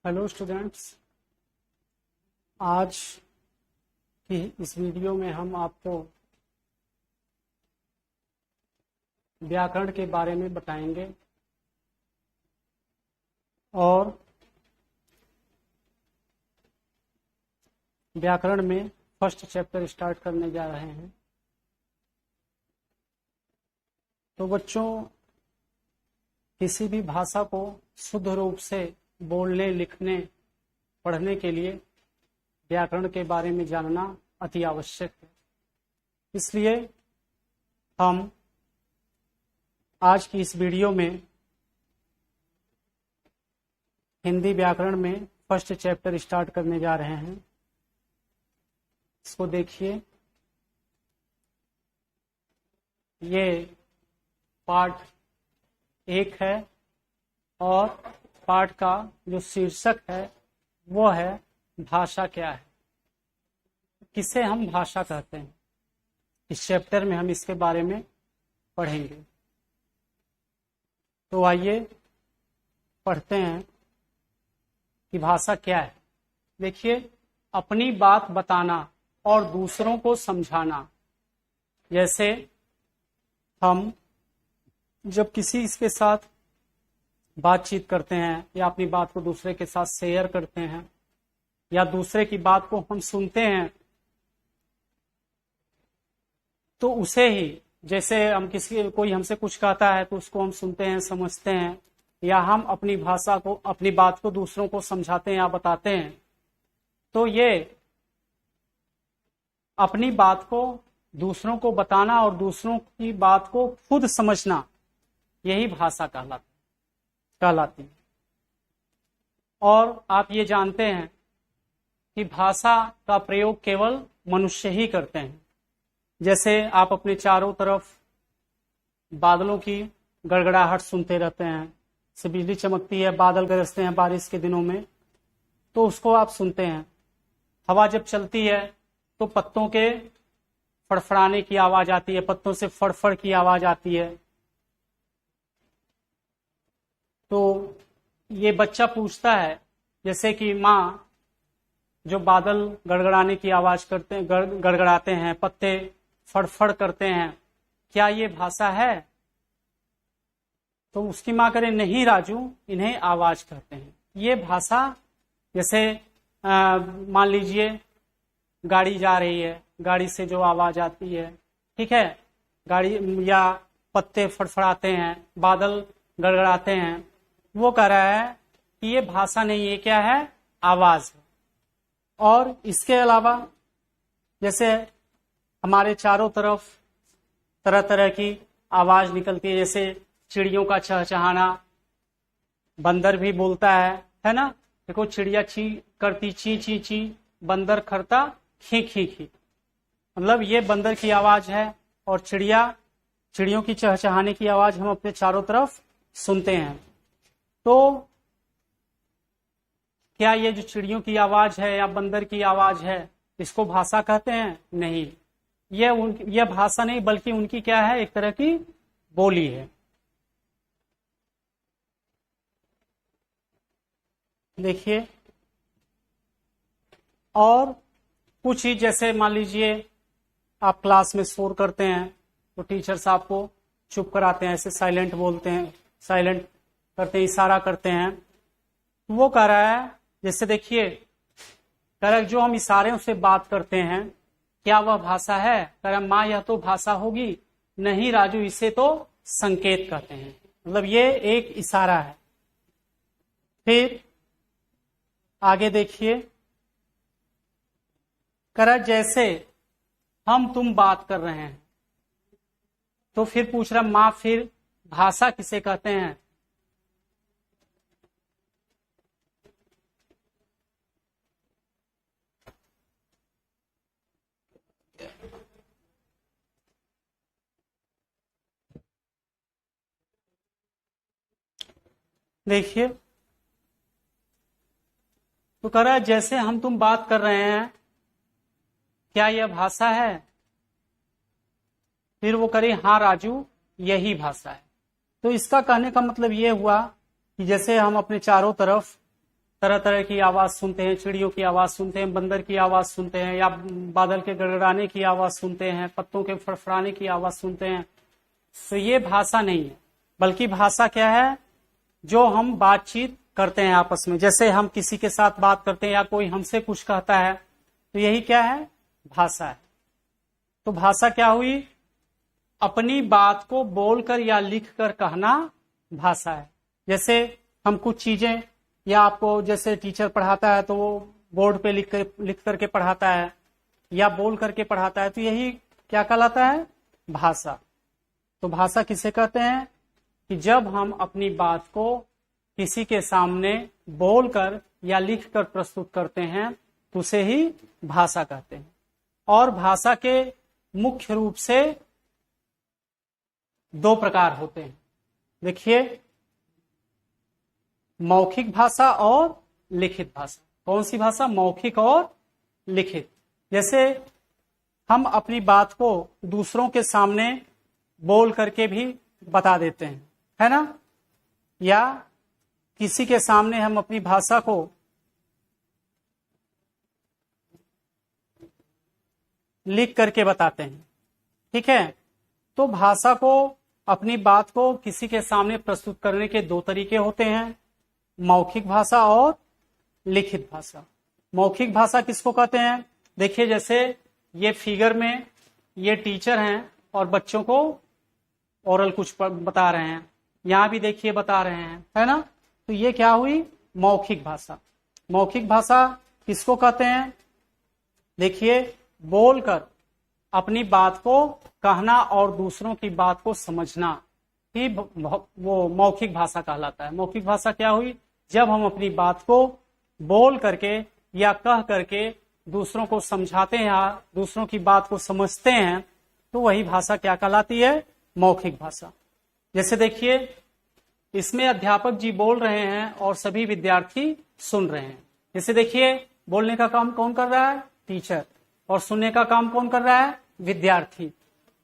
Hello students. आज की इस वीडियो में हम आपको व्याकरण के बारे में बताएंगे और व्याकरण में फर्स्ट चैप्टर स्टार्ट करने जा रहे हैं। तो बच्चों, किसी भी भाषा को शुद्ध रूप से बोलने, लिखने, पढ़ने के लिए व्याकरण के बारे में जानना अति आवश्यक है। इसलिए हम आज की इस वीडियो में हिंदी व्याकरण में फर्स्ट चैप्टर स्टार्ट करने जा रहे हैं। इसको देखिए, ये पार्ट 1 है और पाठ का जो शीर्षक है वो है भाषा क्या है, किसे हम भाषा कहते हैं। इस चैप्टर में हम इसके बारे में पढ़ेंगे। तो आइए पढ़ते हैं कि भाषा क्या है। देखिए, अपनी बात बताना और दूसरों को समझाना। जैसे हम जब किसी इसके साथ बातचीत करते हैं या अपनी बात को दूसरे के साथ शेयर करते हैं या दूसरे की बात को हम सुनते हैं, तो उसे ही, जैसे हम कोई हमसे कुछ कहता है तो उसको हम सुनते हैं, समझते हैं, या हम अपनी भाषा को, अपनी बात को दूसरों को समझाते हैं या बताते हैं। तो ये अपनी बात को दूसरों को बताना और दूसरों की बात को खुद समझना, यही भाषा कहलाती है। और आप ये जानते हैं कि भाषा का प्रयोग केवल मनुष्य ही करते हैं। जैसे आप अपने चारों तरफ बादलों की गड़गड़ाहट सुनते रहते हैं, से बिजली चमकती है, बादल गरजते हैं बारिश के दिनों में, तो उसको आप सुनते हैं। हवा जब चलती है तो पत्तों के फड़फड़ाने की आवाज आती है, पत्तों से फड़फड़ की आवाज आती है। तो ये बच्चा पूछता है, जैसे कि माँ जो बादल गड़गड़ाने की आवाज करते हैं, गड़गड़ाते हैं, पत्ते फड़फड़ करते हैं, क्या ये भाषा है? तो उसकी माँ करे, नहीं राजू, इन्हें आवाज कहते हैं। ये भाषा, जैसे मान लीजिए गाड़ी जा रही है, गाड़ी से जो आवाज आती है, ठीक है, गाड़ी या पत्ते फड़फड़ाते हैं, बादल गड़गड़ाते हैं, वो कह रहा है कि ये भाषा नहीं, ये क्या है? आवाज है। और इसके अलावा जैसे हमारे चारों तरफ तरह तरह की आवाज निकलती है, जैसे चिड़ियों का चहचहाना, बंदर भी बोलता है ना। देखो, चिड़िया ची करती ची ची ची, बंदर करता खी खी खी, मतलब ये बंदर की आवाज है। और चिड़ियों की चहचहाने की आवाज हम अपने चारों तरफ सुनते हैं। तो क्या ये जो चिड़ियों की आवाज है या बंदर की आवाज है, इसको भाषा कहते हैं? नहीं, यह भाषा नहीं, बल्कि उनकी क्या है? एक तरह की बोली है। देखिए, और कुछ ही, जैसे मान लीजिए आप क्लास में शोर करते हैं तो टीचर्स आपको चुप कराते हैं, ऐसे साइलेंट बोलते हैं, साइलेंट करते हैं, इशारा करते हैं। वो कह रहा है, जैसे देखिए, कह रहा है जो हम इशारों से बात करते हैं, क्या वह भाषा है? कह रहा माँ, यह तो भाषा होगी। नहीं राजू, इसे तो संकेत कहते हैं, मतलब ये एक इशारा है। फिर आगे देखिए, कह रहा जैसे हम तुम बात कर रहे हैं, तो फिर पूछ रहा माँ, फिर भाषा किसे कहते हैं? देखिए, तो कह रहा है जैसे हम तुम बात कर रहे हैं, क्या यह भाषा है? फिर वो करे, हाँ राजू, यही भाषा है। तो इसका कहने का मतलब ये हुआ कि जैसे हम अपने चारों तरफ तरह तरह की आवाज सुनते हैं, चिड़ियों की आवाज सुनते हैं, बंदर की आवाज सुनते हैं, या बादल के गड़गड़ाने की आवाज सुनते हैं, पत्तों के फड़फड़ाने की आवाज सुनते हैं। तो ये भाषा नहीं है, बल्कि भाषा क्या है, जो हम बातचीत करते हैं आपस में। जैसे हम किसी के साथ बात करते हैं या कोई हमसे कुछ कहता है, तो यही क्या है, भाषा है। तो भाषा क्या हुई, अपनी बात को बोलकर या लिखकर कहना भाषा है। जैसे हम कुछ चीजें, या आपको जैसे टीचर पढ़ाता है तो वो बोर्ड पे लिख करके पढ़ाता है या बोल करके पढ़ाता है, तो यही क्या कहलाता है, भाषा। तो भाषा किसे कहते हैं कि जब हम अपनी बात को किसी के सामने बोलकर या लिखकर प्रस्तुत करते हैं तो उसे ही भाषा कहते हैं। और भाषा के मुख्य रूप से 2 प्रकार होते हैं। देखिए, मौखिक भाषा और लिखित भाषा। कौन सी भाषा, मौखिक और लिखित। जैसे हम अपनी बात को दूसरों के सामने बोल करके भी बता देते हैं, है ना, या किसी के सामने हम अपनी भाषा को लिख करके बताते हैं, ठीक है। तो भाषा को, अपनी बात को किसी के सामने प्रस्तुत करने के 2 तरीके होते हैं, मौखिक भाषा और लिखित भाषा। मौखिक भाषा किसको कहते हैं, देखिए जैसे ये फिगर में ये टीचर हैं और बच्चों को ओरल कुछ बता रहे हैं, यहां भी देखिए बता रहे हैं, है ना। तो ये क्या हुई, मौखिक भाषा। मौखिक भाषा किसको कहते हैं, देखिए बोलकर अपनी बात को कहना और दूसरों की बात को समझना ही वो मौखिक भाषा कहलाता है। मौखिक भाषा क्या हुई, जब हम अपनी बात को बोल करके या कह करके दूसरों को समझाते हैं या दूसरों की बात को समझते हैं, तो वही भाषा क्या कहलाती है, मौखिक भाषा। जैसे देखिए, इसमें अध्यापक जी बोल रहे हैं और सभी विद्यार्थी सुन रहे हैं। जैसे देखिए, बोलने का काम कौन कर रहा है, टीचर, और सुनने का काम कौन कर रहा है, विद्यार्थी।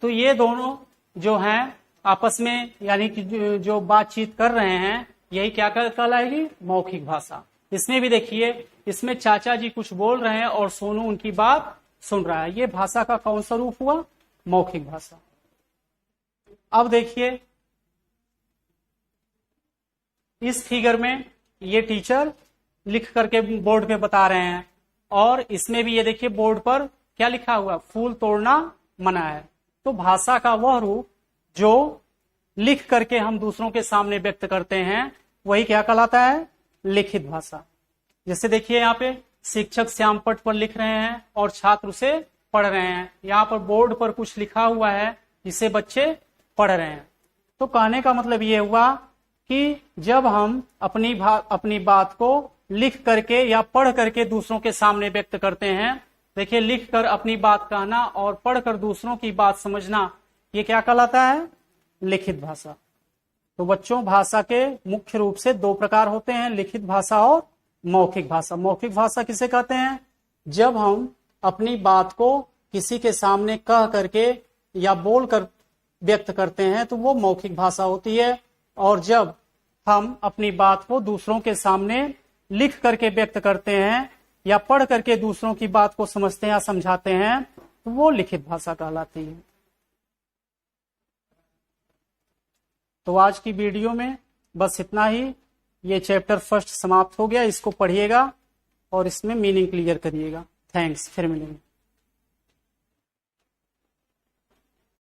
तो ये दोनों जो हैं आपस में, यानी कि जो बातचीत कर रहे हैं, यही क्या कहलाएगी, मौखिक भाषा। इसमें भी देखिए, इसमें चाचा जी कुछ बोल रहे हैं और सोनू उनकी बात सुन रहा है, ये भाषा का कौन सा रूप हुआ, मौखिक भाषा। अब देखिए, इस फिगर में ये टीचर लिख करके बोर्ड पे बता रहे हैं, और इसमें भी ये देखिए बोर्ड पर क्या लिखा हुआ, फूल तोड़ना मना है। तो भाषा का वह रूप जो लिख करके हम दूसरों के सामने व्यक्त करते हैं, वही क्या कहलाता है, लिखित भाषा। जैसे देखिए, यहाँ पे शिक्षक श्यामपट्ट पर लिख रहे हैं और छात्र उसे पढ़ रहे हैं। यहाँ पर बोर्ड पर कुछ लिखा हुआ है जिसे बच्चे पढ़ रहे हैं। तो कहने का मतलब ये हुआ कि जब हम अपनी बात को लिख करके या पढ़ करके दूसरों के सामने व्यक्त करते हैं, देखिए लिख कर अपनी बात कहना और पढ़कर दूसरों की बात समझना, ये क्या कहलाता है, लिखित भाषा। तो बच्चों, भाषा के मुख्य रूप से 2 प्रकार होते हैं, लिखित भाषा और मौखिक भाषा। मौखिक भाषा किसे कहते हैं, जब हम अपनी बात को किसी के सामने कह करके या बोल कर व्यक्त करते हैं तो वो मौखिक भाषा होती है। और जब हम अपनी बात को दूसरों के सामने लिख करके व्यक्त करते हैं या पढ़ करके दूसरों की बात को समझते हैं या समझाते हैं, तो वो लिखित भाषा कहलाती है। तो आज की वीडियो में बस इतना ही। ये चैप्टर 1 समाप्त हो गया, इसको पढ़िएगा और इसमें मीनिंग क्लियर करिएगा। थैंक्स, फिर मिलेंगे।